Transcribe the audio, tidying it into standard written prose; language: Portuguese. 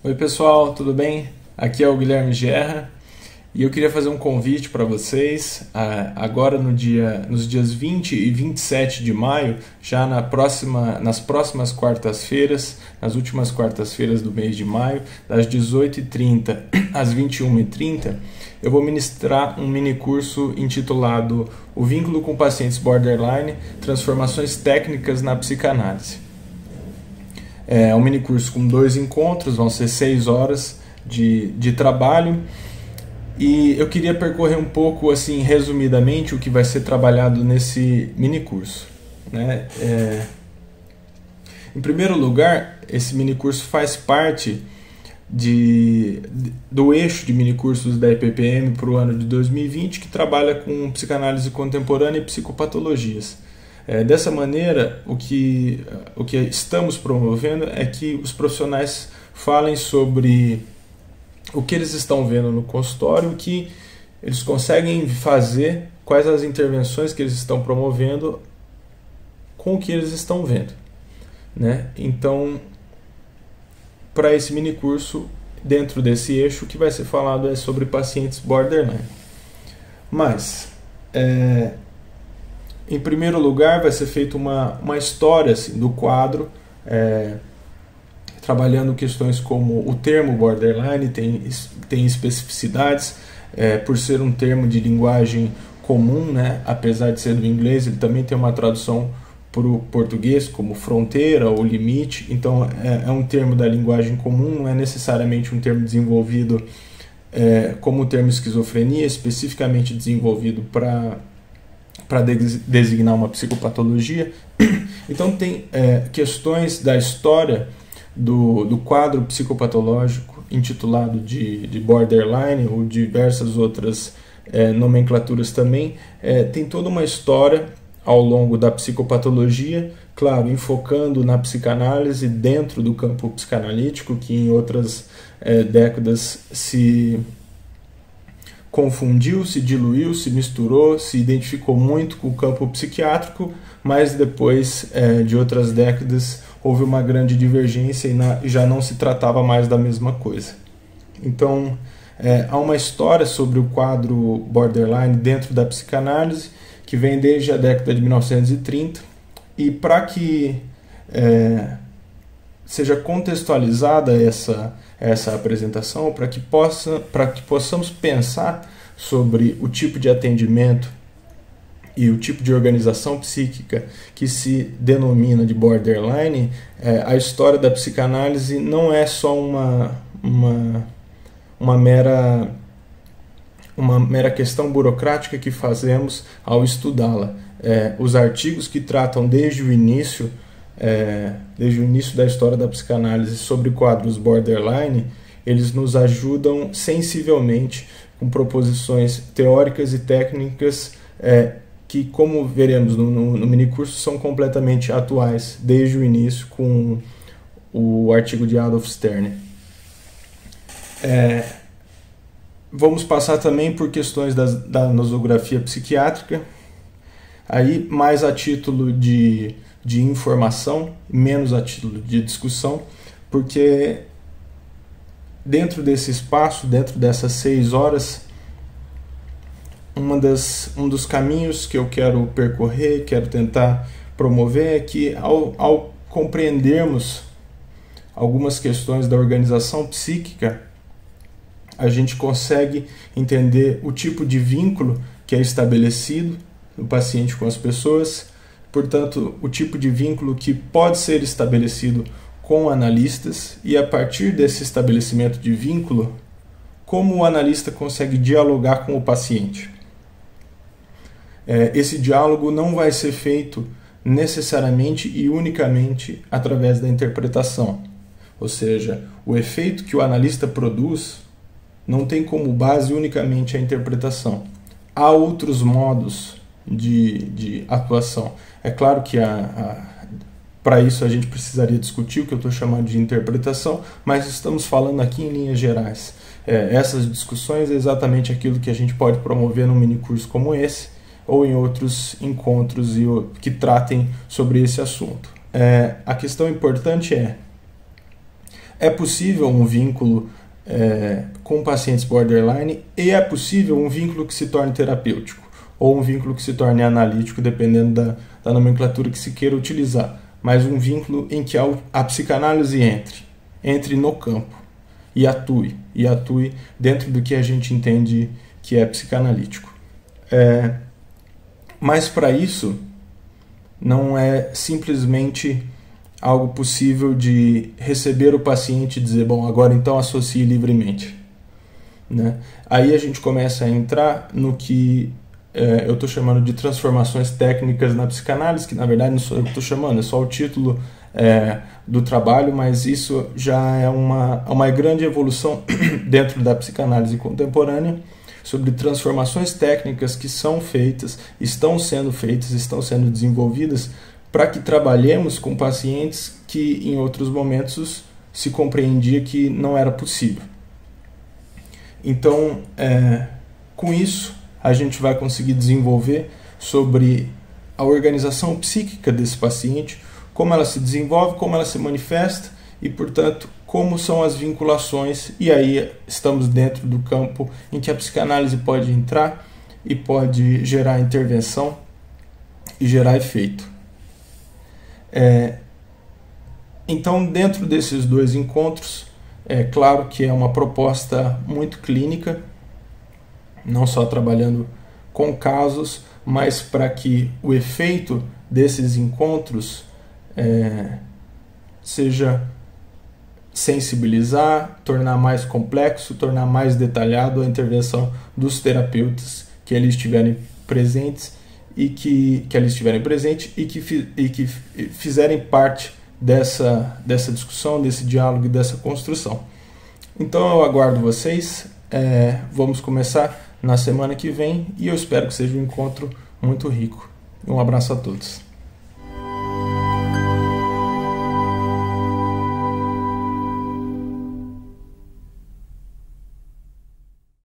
Oi pessoal, tudo bem? Aqui é o Guilherme Gerra e eu queria fazer um convite para vocês agora nos dias 20 e 27 de maio, já nas próximas quartas-feiras, nas últimas quartas-feiras do mês de maio, das 18h30 às 21h30, eu vou ministrar um mini curso intitulado O Vínculo com Pacientes Borderline, Transformações Técnicas na Psicanálise. É um mini curso com 2 encontros, vão ser 6 horas de trabalho, e eu queria percorrer um pouco, assim, resumidamente, o que vai ser trabalhado nesse mini curso, né? Em primeiro lugar, esse mini curso faz parte do eixo de mini cursos da EPPM para o ano de 2020, que trabalha com psicanálise contemporânea e psicopatologias. Dessa maneira, o que estamos promovendo é que os profissionais falem sobre o que eles estão vendo no consultório, o que eles conseguem fazer, quais as intervenções que eles estão promovendo com o que eles estão vendo, né? Então, para esse mini curso, dentro desse eixo, o que vai ser falado é sobre pacientes borderline. Mas, em primeiro lugar, vai ser feita uma história assim, do quadro, trabalhando questões como o termo borderline tem especificidades, por ser um termo de linguagem comum, né? Apesar de ser do inglês, ele também tem uma tradução para o português como fronteira ou limite, então é um termo da linguagem comum, não é necessariamente um termo desenvolvido como o termo esquizofrenia, especificamente desenvolvido para designar uma psicopatologia. Então tem questões da história do quadro psicopatológico intitulado de borderline ou diversas outras nomenclaturas também. Tem toda uma história ao longo da psicopatologia, claro, enfocando na psicanálise dentro do campo psicanalítico, que em outras décadas se confundiu, se diluiu, se misturou, se identificou muito com o campo psiquiátrico, mas depois de outras décadas houve uma grande divergência e já não se tratava mais da mesma coisa. Então, há uma história sobre o quadro borderline dentro da psicanálise que vem desde a década de 1930, e para que seja contextualizada essa apresentação, para que possamos pensar sobre o tipo de atendimento e o tipo de organização psíquica que se denomina de borderline, a história da psicanálise não é só uma mera questão burocrática que fazemos ao estudá-la. Os artigos que tratam desde o início da história da psicanálise sobre quadros borderline, eles nos ajudam sensivelmente com proposições teóricas e técnicas que, como veremos no minicurso, são completamente atuais desde o início com o artigo de Adolf Stern. Vamos passar também por questões da nosografia psiquiátrica, aí mais a título de informação, menos a título de discussão, porque dentro desse espaço, dentro dessas 6 horas, um dos caminhos que eu quero percorrer, quero tentar promover, é que ao compreendermos algumas questões da organização psíquica, a gente consegue entender o tipo de vínculo que é estabelecido no paciente com as pessoas, portanto, o tipo de vínculo que pode ser estabelecido com analistas, e a partir desse estabelecimento de vínculo, como o analista consegue dialogar com o paciente. Esse diálogo não vai ser feito necessariamente e unicamente através da interpretação, ou seja, o efeito que o analista produz não tem como base unicamente a interpretação. Há outros modos de atuação. É claro que para isso a gente precisaria discutir o que eu estou chamando de interpretação, mas estamos falando aqui em linhas gerais. Essas discussões é exatamente aquilo que a gente pode promover num minicurso como esse, ou em outros encontros que tratem sobre esse assunto. A questão importante É possível um vínculo com pacientes borderline e é possível um vínculo que se torne terapêutico ou um vínculo que se torne analítico, dependendo da nomenclatura que se queira utilizar, mas um vínculo em que a psicanálise entre no campo e atue dentro do que a gente entende que é psicanalítico. Mas para isso não é simplesmente algo possível de receber o paciente e dizer, bom, agora então associe livremente, né? Aí a gente começa a entrar no que eu estou chamando de transformações técnicas na psicanálise, que na verdade não sou eu que estou chamando, é só o título do trabalho, mas isso já é uma grande evolução dentro da psicanálise contemporânea, sobre transformações técnicas que são feitas, estão sendo desenvolvidas para que trabalhemos com pacientes que em outros momentos se compreendia que não era possível. Então, com isso, a gente vai conseguir desenvolver sobre a organização psíquica desse paciente, como ela se desenvolve, como ela se manifesta e, portanto, como são as vinculações, e aí estamos dentro do campo em que a psicanálise pode entrar e pode gerar intervenção e gerar efeito. Então, dentro desses dois encontros, é claro que é uma proposta muito clínica, não só trabalhando com casos, mas para que o efeito desses encontros seja sensibilizar, tornar mais complexo, tornar mais detalhado a intervenção dos terapeutas que ali estiverem presentes e que fizerem parte dessa discussão, desse diálogo e dessa construção. Então eu aguardo vocês, vamos começar na semana que vem e eu espero que seja um encontro muito rico. Um abraço a todos.